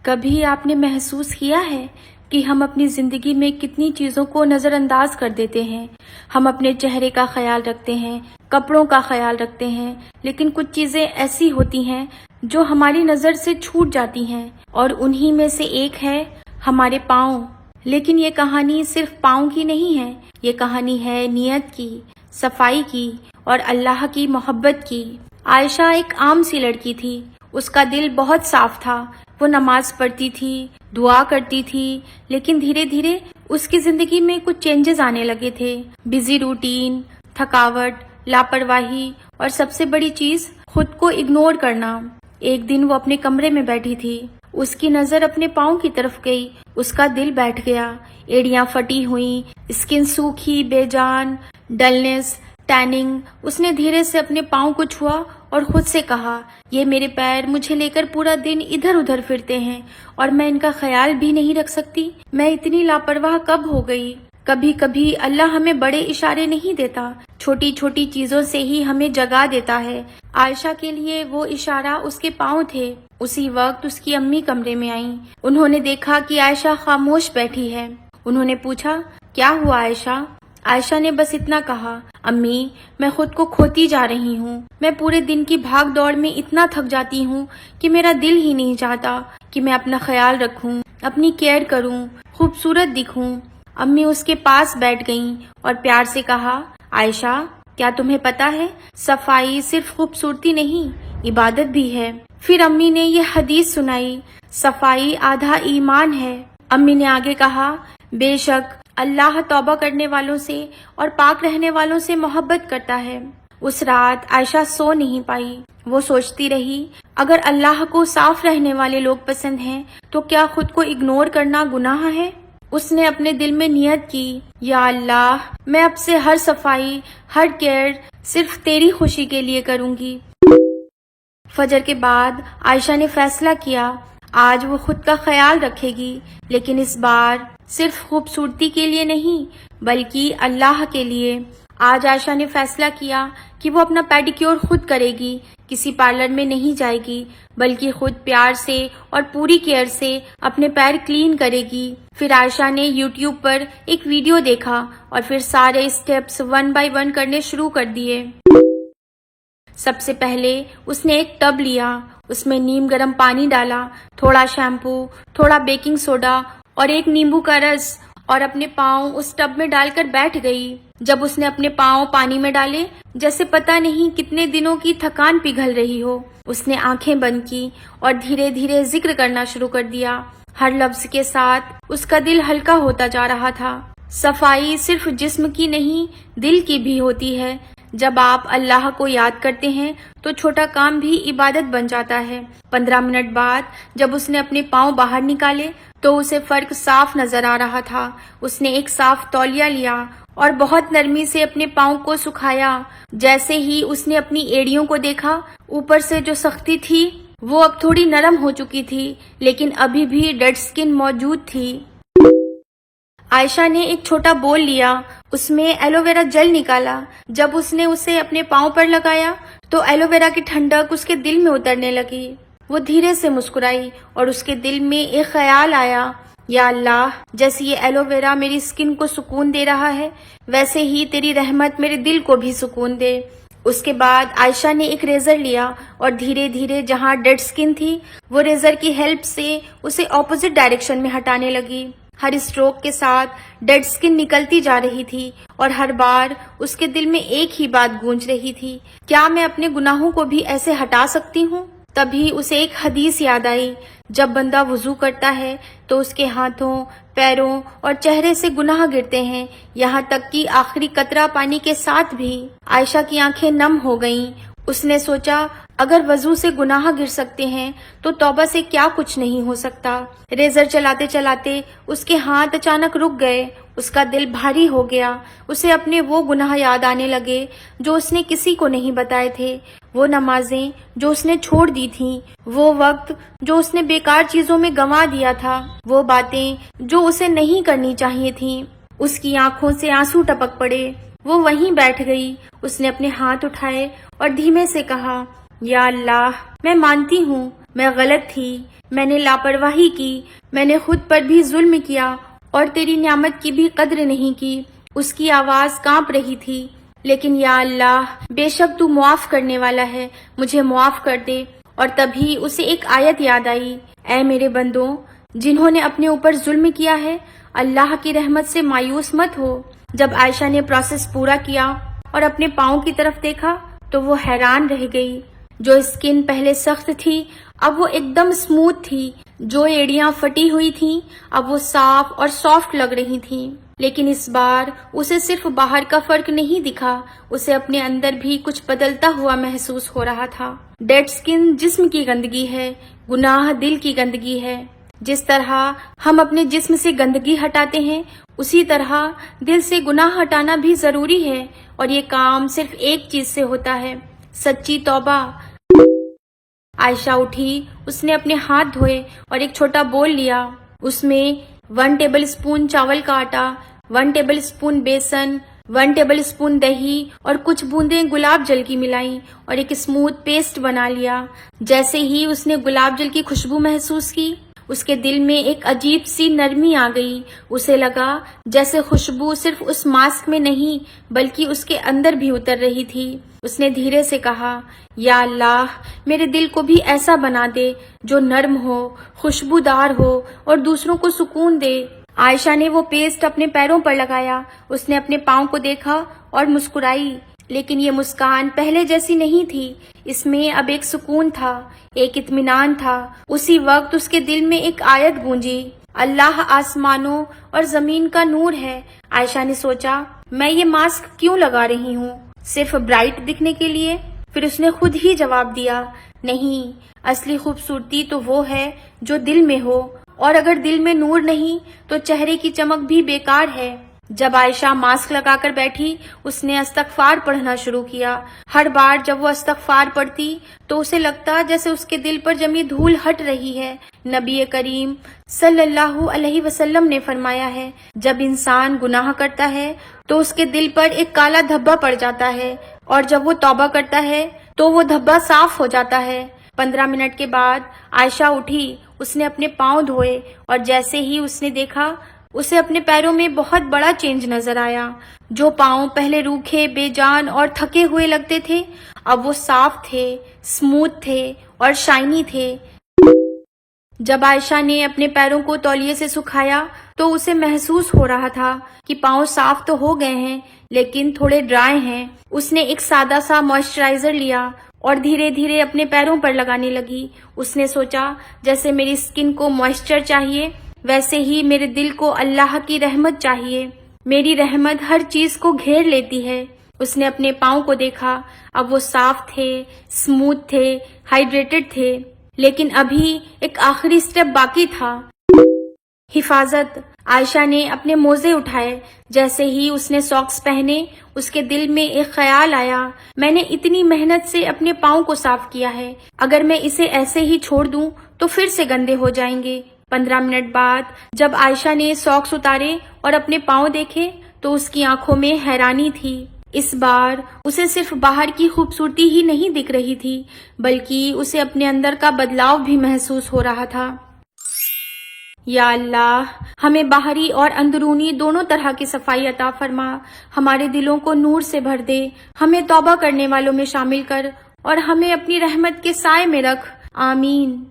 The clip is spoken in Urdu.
کبھی آپ نے محسوس کیا ہے کہ ہم اپنی زندگی میں کتنی چیزوں کو نظر انداز کر دیتے ہیں؟ ہم اپنے چہرے کا خیال رکھتے ہیں، کپڑوں کا خیال رکھتے ہیں، لیکن کچھ چیزیں ایسی ہوتی ہیں جو ہماری نظر سے چھوٹ جاتی ہیں، اور انہی میں سے ایک ہے ہمارے پاؤں۔ لیکن یہ کہانی صرف پاؤں کی نہیں ہے، یہ کہانی ہے نیت کی، صفائی کی اور اللہ کی محبت کی۔ عائشہ ایک عام سی لڑکی تھی، اس کا دل بہت صاف تھا، وہ نماز پڑھتی تھی، دعا کرتی تھی، لیکن دھیرے دھیرے اس کی زندگی میں کچھ چینجز آنے لگے تھے۔ بزی روٹین، تھکاوٹ، لاپرواہی اور سب سے بڑی چیز خود کو اگنور کرنا۔ ایک دن وہ اپنے کمرے میں بیٹھی تھی، اس کی نظر اپنے پاؤں کی طرف گئی، اس کا دل بیٹھ گیا۔ ایڑیاں پھٹی ہوئیں، اسکن سوکھی، بے جان، ڈلنس، ٹیننگ۔ اس نے دھیرے سے اپنے پاؤں کو چھوا اور خود سے کہا، یہ میرے پیر مجھے لے کر پورا دن ادھر ادھر پھرتے ہیں اور میں ان کا خیال بھی نہیں رکھ سکتی۔ میں اتنی لاپرواہ کب ہو گئی؟ کبھی کبھی اللہ ہمیں بڑے اشارے نہیں دیتا، چھوٹی چھوٹی چیزوں سے ہی ہمیں جگا دیتا ہے۔ عائشہ کے لیے وہ اشارہ اس کے پاؤں تھے۔ اسی وقت اس کی امی کمرے میں آئیں۔ انہوں نے دیکھا کہ عائشہ خاموش بیٹھی ہے۔ انہوں نے پوچھا، کیا ہوا عائشہ؟ عائشہ نے بس اتنا کہا، امی، میں خود کو کھوتی جا رہی ہوں۔ میں پورے دن کی بھاگ دوڑ میں اتنا تھک جاتی ہوں کہ میرا دل ہی نہیں چاہتا کہ میں اپنا خیال رکھوں، اپنی کیئر کروں، خوبصورت دکھوں۔ امی اس کے پاس بیٹھ گئیں اور پیار سے کہا، عائشہ، کیا تمہیں پتا ہے، صفائی صرف خوبصورتی نہیں، عبادت بھی ہے۔ پھر امی نے یہ حدیث سنائی، صفائی آدھا ایمان ہے۔ امی نے آگے کہا، بے شک اللہ توبہ کرنے والوں سے اور پاک رہنے والوں سے محبت کرتا ہے۔ اس رات عائشہ سو نہیں پائی۔ وہ سوچتی رہی، اگر اللہ کو صاف رہنے والے لوگ پسند ہیں تو کیا خود کو اگنور کرنا گناہ ہے؟ اس نے اپنے دل میں نیت کی، یا اللہ، میں اب سے ہر صفائی، ہر کیئر صرف تیری خوشی کے لیے کروں گی۔ فجر کے بعد عائشہ نے فیصلہ کیا، آج وہ خود کا خیال رکھے گی، لیکن اس بار صرف خوبصورتی کے لیے نہیں بلکہ اللہ کے لیے۔ آج عائشہ نے فیصلہ کیا کہ وہ اپنا پیڈیکیور خود کرے گی، کسی پارلر میں نہیں جائے گی، بلکہ خود پیار سے اور پوری کیئر سے اپنے پیر کلین کرے گی۔ پھر عائشہ نے یوٹیوب پر ایک ویڈیو دیکھا اور پھر سارے اسٹیپس 1 بائی 1 کرنے شروع کر دیے۔ سب سے پہلے اس نے ایک ٹب لیا، اس میں نیم گرم پانی ڈالا، تھوڑا شیمپو، تھوڑا بیکنگ سوڈا اور ایک نیمبو کا رس، اور اپنے پاؤں اس ٹب میں ڈال کر بیٹھ گئی۔ جب اس نے اپنے پاؤں پانی میں ڈالے، جیسے پتہ نہیں کتنے دنوں کی تھکان پگھل رہی ہو، اس نے آنکھیں بند کی اور دھیرے دھیرے ذکر کرنا شروع کر دیا۔ ہر لفظ کے ساتھ اس کا دل ہلکا ہوتا جا رہا تھا۔ صفائی صرف جسم کی نہیں، دل کی بھی ہوتی ہے۔ جب آپ اللہ کو یاد کرتے ہیں تو چھوٹا کام بھی عبادت بن جاتا ہے۔ 15 منٹ بعد جب اس نے اپنے پاؤں باہر نکالے تو اسے فرق صاف نظر آ رہا تھا۔ اس نے ایک صاف تولیہ لیا اور بہت نرمی سے اپنے پاؤں کو سکھایا۔ جیسے ہی اس نے اپنی ایڑیوں کو دیکھا، اوپر سے جو سختی تھی وہ اب تھوڑی نرم ہو چکی تھی، لیکن ابھی بھی ڈیڈ سکن موجود تھی۔ عائشہ نے ایک چھوٹا بول لیا، اس میں ایلو ویرا جیل نکالا۔ جب اس نے اسے اپنے پاؤں پر لگایا تو ایلو ویرا کی ٹھنڈک اس کے دل میں اترنے لگی۔ وہ دھیرے سے مسکرائی اور اس کے دل میں ایک خیال آیا، یا اللہ، جیسے یہ ایلو ویرا میری سکن کو سکون دے رہا ہے، ویسے ہی تیری رحمت میرے دل کو بھی سکون دے۔ اس کے بعد عائشہ نے ایک ریزر لیا اور دھیرے دھیرے جہاں ڈیڈ سکن تھی وہ ریزر کی ہیلپ سے اسے اپوزٹ ڈائریکشن میں ہٹانے لگی۔ ہر اسٹروک کے ساتھ ڈیڈ سکن نکلتی جا رہی تھی اور ہر بار اس کے دل میں ایک ہی بات گونج رہی تھی، کیا میں اپنے گناہوں کو بھی ایسے ہٹا سکتی ہوں؟ تبھی اسے ایک حدیث یاد آئی، جب بندہ وضو کرتا ہے تو اس کے ہاتھوں، پیروں اور چہرے سے گناہ گرتے ہیں، یہاں تک کہ آخری قطرہ پانی کے ساتھ بھی۔ عائشہ کی آنکھیں نم ہو گئیں۔ اس نے سوچا، اگر وضو سے گناہ گر سکتے ہیں تو توبہ سے کیا کچھ نہیں ہو سکتا۔ ریزر چلاتے چلاتے اس کے ہاتھ اچانک رک گئے، اس کا دل بھاری ہو گیا۔ اسے اپنے وہ گناہ یاد آنے لگے جو اس نے کسی کو نہیں بتائے تھے، وہ نمازیں جو اس نے چھوڑ دی تھیں، وہ وقت جو اس نے بیکار چیزوں میں گنوا دیا تھا، وہ باتیں جو اسے نہیں کرنی چاہیے تھیں۔ اس کی آنکھوں سے آنسو ٹپک پڑے۔ وہ وہیں بیٹھ گئی۔ اس نے اپنے ہاتھ اٹھائے اور دھیمے سے کہا، یا اللہ، میں مانتی ہوں میں غلط تھی، میں نے لاپرواہی کی، میں نے خود پر بھی ظلم کیا اور تیری نعمت کی بھی قدر نہیں کی۔ اس کی آواز کانپ رہی تھی، لیکن یا اللہ، بے شک تو معاف کرنے والا ہے، مجھے معاف کر دے۔ اور تبھی اسے ایک آیت یاد آئی، اے میرے بندوں، جنہوں نے اپنے اوپر ظلم کیا ہے، اللہ کی رحمت سے مایوس مت ہو۔ جب عائشہ نے پروسیس پورا کیا اور اپنے پاؤں کی طرف دیکھا تو وہ حیران رہ گئی۔ جو اسکن پہلے سخت تھی اب وہ ایک دم اسموتھ تھی، جو ایڑیاں پھٹی ہوئی تھیں اب وہ صاف اور سافٹ لگ رہی تھیں۔ لیکن اس بار اسے صرف باہر کا فرق نہیں دکھا، اسے اپنے اندر بھی کچھ بدلتا ہوا محسوس ہو رہا تھا۔ ڈیڈ اسکن جسم کی گندگی ہے، گناہ دل کی گندگی ہے۔ جس طرح ہم اپنے جسم سے گندگی ہٹاتے ہیں، اسی طرح دل سے گناہ ہٹانا بھی ضروری ہے، اور یہ کام صرف ایک چیز سے ہوتا ہے، سچی توبہ۔ عائشہ اٹھی، اس نے اپنے ہاتھ دھوئے اور ایک چھوٹا بول لیا۔ اس میں 1 ٹیبل اسپون چاول کا آٹا، 1 ٹیبل اسپون بیسن، 1 ٹیبل اسپون دہی اور کچھ بوندیں گلاب جل کی ملائیں اور ایک اسموتھ پیسٹ بنا لیا۔ جیسے ہی اس نے گلاب جل کی خوشبو محسوس کی، اس کے دل میں ایک عجیب سی نرمی آ گئی۔ اسے لگا جیسے خوشبو صرف اس ماسک میں نہیں بلکہ اس کے اندر بھی اتر رہی تھی۔ اس نے دھیرے سے کہا، یا اللہ، میرے دل کو بھی ایسا بنا دے جو نرم ہو، خوشبودار ہو اور دوسروں کو سکون دے۔ عائشہ نے وہ پیسٹ اپنے پیروں پر لگایا، اس نے اپنے پاؤں کو دیکھا اور مسکرائی، لیکن یہ مسکان پہلے جیسی نہیں تھی۔ اس میں اب ایک سکون تھا، ایک اطمینان تھا۔ اسی وقت اس کے دل میں ایک آیت گونجی، اللہ آسمانوں اور زمین کا نور ہے۔ عائشہ نے سوچا، میں یہ ماسک کیوں لگا رہی ہوں؟ صرف برائٹ دکھنے کے لیے؟ پھر اس نے خود ہی جواب دیا، نہیں، اصلی خوبصورتی تو وہ ہے جو دل میں ہو، اور اگر دل میں نور نہیں تو چہرے کی چمک بھی بیکار ہے۔ جب عائشہ ماسک لگا کر بیٹھی، اس نے استغفار پڑھنا شروع کیا۔ ہر بار جب وہ استغفار پڑھتی تو اسے لگتا جیسے اس کے دل پر جمی دھول ہٹ رہی ہے۔ نبی کریم صلی اللہ علیہ وسلم نے فرمایا ہے، جب انسان گناہ کرتا ہے تو اس کے دل پر ایک کالا دھبا پڑ جاتا ہے، اور جب وہ توبہ کرتا ہے تو وہ دھبا صاف ہو جاتا ہے۔ 15 منٹ کے بعد عائشہ اٹھی، اس نے اپنے پاؤں دھوئے، اور جیسے ہی اس نے دیکھا، اسے اپنے پیروں میں بہت بڑا چینج نظر آیا۔ جو پاؤں پہلے روکھے، بے جان اور تھکے ہوئے لگتے تھے، اب وہ صاف تھے، اسموتھ تھے اور شائنی تھے۔ جب عائشہ نے اپنے پیروں کو تولیے سے سکھایا تو اسے محسوس ہو رہا تھا کہ پاؤں صاف تو ہو گئے ہیں لیکن تھوڑے ڈرائی ہیں۔ اس نے ایک سادہ سا موئسچرائزر لیا اور دھیرے دھیرے اپنے پیروں پر لگانے لگی۔ اس نے سوچا، جیسے میری اسکن کو موئسچر چاہیے ویسے ہی میرے دل کو اللہ کی رحمت چاہیے۔ میری رحمت ہر چیز کو گھیر لیتی ہے۔ اس نے اپنے پاؤں کو دیکھا، اب وہ صاف تھے، اسموتھ تھے، ہائیڈریٹڈ تھے، لیکن ابھی ایک آخری سٹیپ باقی تھا، حفاظت۔ عائشہ نے اپنے موزے اٹھائے۔ جیسے ہی اس نے ساکس پہنے، اس کے دل میں ایک خیال آیا، میں نے اتنی محنت سے اپنے پاؤں کو صاف کیا ہے، اگر میں اسے ایسے ہی چھوڑ دوں تو پھر سے گندے ہو جائیں گے۔ 15 منٹ بعد جب عائشہ نے ساکس اتارے اور اپنے پاؤں دیکھے تو اس کی آنکھوں میں حیرانی تھی۔ اس بار اسے صرف باہر کی خوبصورتی ہی نہیں دکھ رہی تھی بلکہ اسے اپنے اندر کا بدلاؤ بھی محسوس ہو رہا تھا۔ یا اللہ، ہمیں باہری اور اندرونی دونوں طرح کی صفائی عطا فرما، ہمارے دلوں کو نور سے بھر دے، ہمیں توبہ کرنے والوں میں شامل کر اور ہمیں اپنی رحمت کے سائے میں رکھ، آمین۔